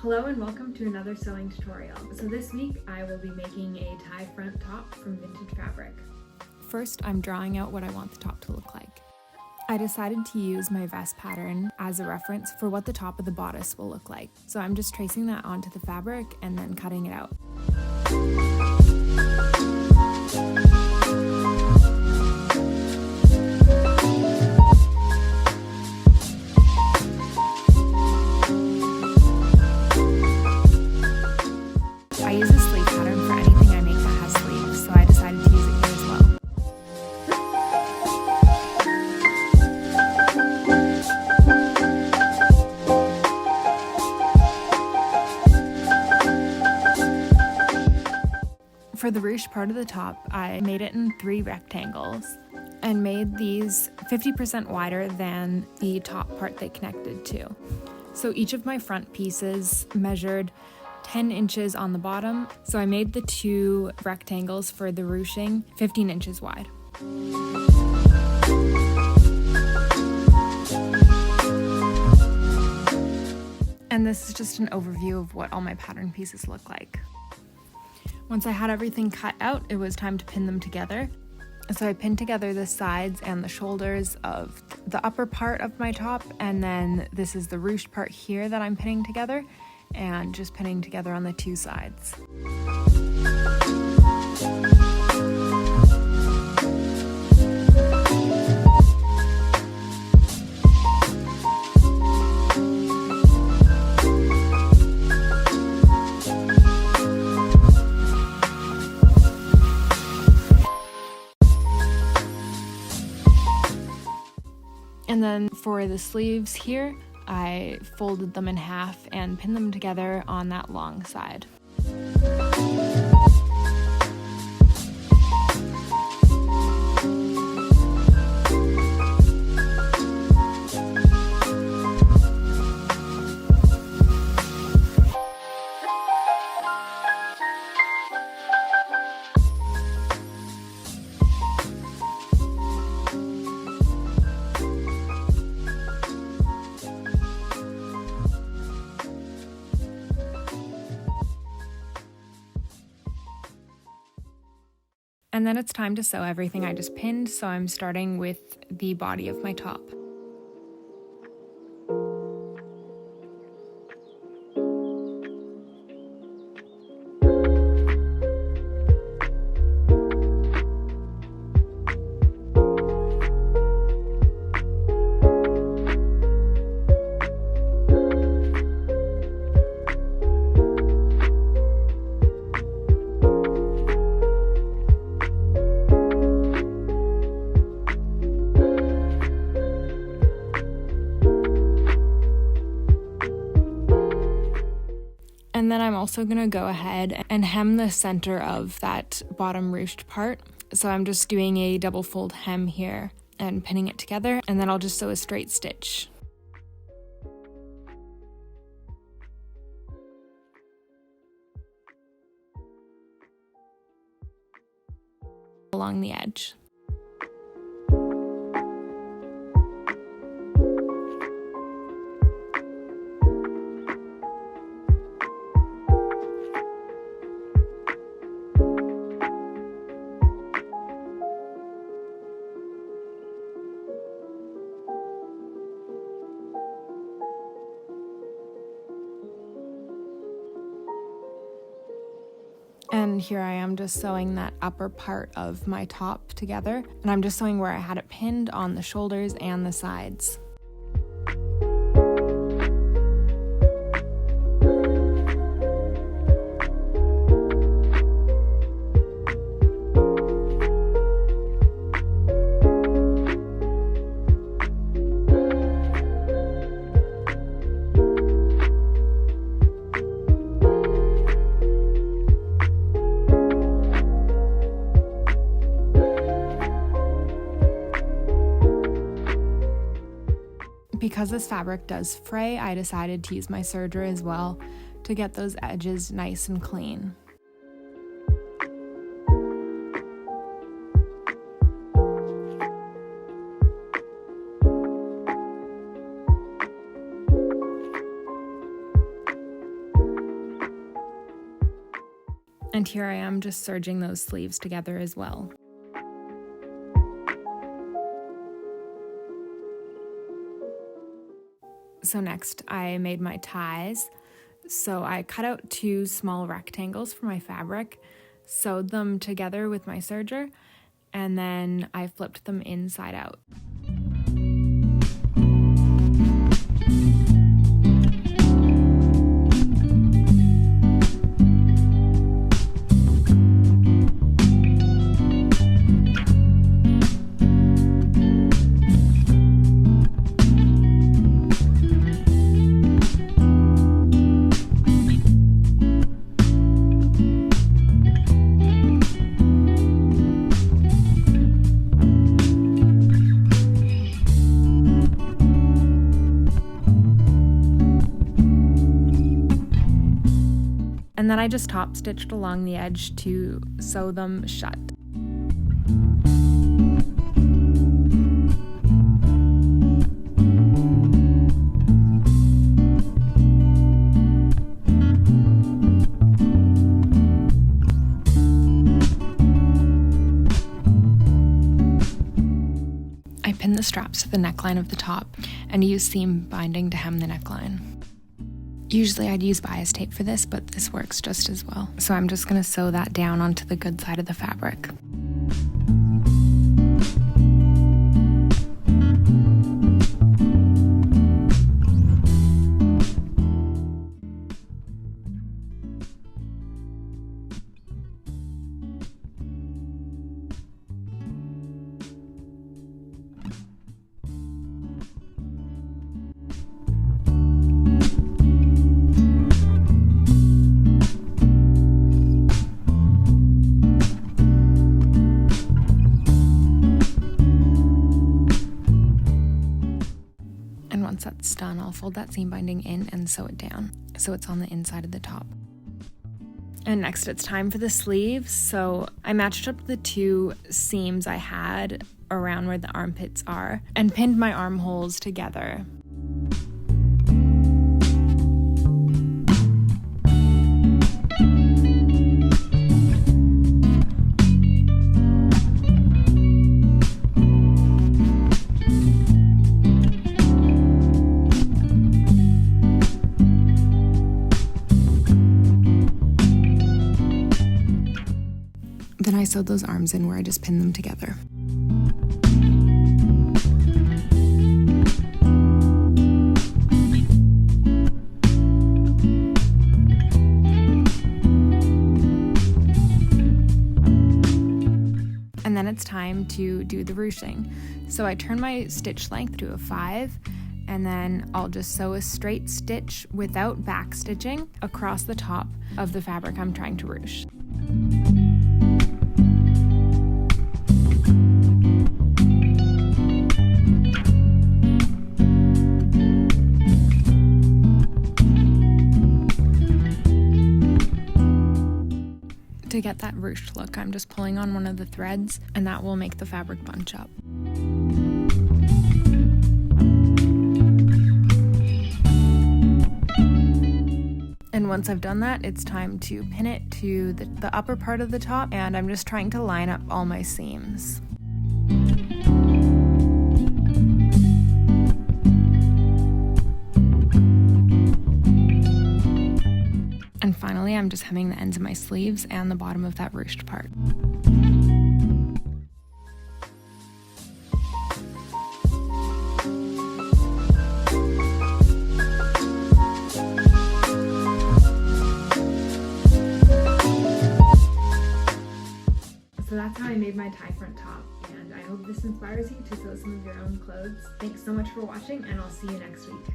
Hello and welcome to another sewing tutorial. So this week I will be making a tie front top from vintage fabric. First, I'm drawing out what I want the top to look like. I decided to use my vest pattern as a reference for what the top of the bodice will look like. So I'm just tracing that onto the fabric and then cutting it out. I use a sleeve pattern for anything I make that has sleeves, so I decided to use it here as well. For the ruche part of the top, I made it in 3 rectangles and made these 50% wider than the top part they connected to. So each of my front pieces measured 10 inches on the bottom, so I made the 2 rectangles for the ruching 15 inches wide. And this is just an overview of what all my pattern pieces look like. Once I had everything cut out, it was time to pin them together. So I pinned together the sides and the shoulders of the upper part of my top, and then this is the ruched part here that I'm pinning together, and just pinning together on the 2 sides. And then for the sleeves here, I folded them in half and pinned them together on that long side. And then it's time to sew everything I just pinned, so I'm starting with the body of my top. And then I'm also going to go ahead and hem the center of that bottom ruched part. So I'm just doing a double fold hem here and pinning it together, and then I'll just sew a straight stitch along the edge. And here I am just sewing that upper part of my top together, and I'm just sewing where I had it pinned on the shoulders and the sides. Because this fabric does fray, I decided to use my serger as well to get those edges nice and clean. And here I am just serging those sleeves together as well. So next I made my ties. So I cut out 2 small rectangles for my fabric, sewed them together with my serger, and then I flipped them inside out. And then I just top stitched along the edge to sew them shut. I pinned the straps to the neckline of the top and used seam binding to hem the neckline. Usually I'd use bias tape for this, but this works just as well. So I'm just going to sew that down onto the good side of the fabric. Once that's done, I'll fold that seam binding in and sew it down so it's on the inside of the top. And next it's time for the sleeves. So I matched up the 2 seams I had around where the armpits are and pinned my armholes together. Then I sewed those arms in where I just pinned them together. And then it's time to do the ruching. So I turn my stitch length to a 5, and then I'll just sew a straight stitch without back stitching across the top of the fabric I'm trying to ruche. To get that ruched look, I'm just pulling on one of the threads, and that will make the fabric bunch up. And once I've done that, it's time to pin it to the upper part of the top, and I'm just trying to line up all my seams. And finally, I'm just hemming the ends of my sleeves and the bottom of that ruched part. So that's how I made my tie front top, and I hope this inspires you to sew some of your own clothes. Thanks so much for watching, and I'll see you next week.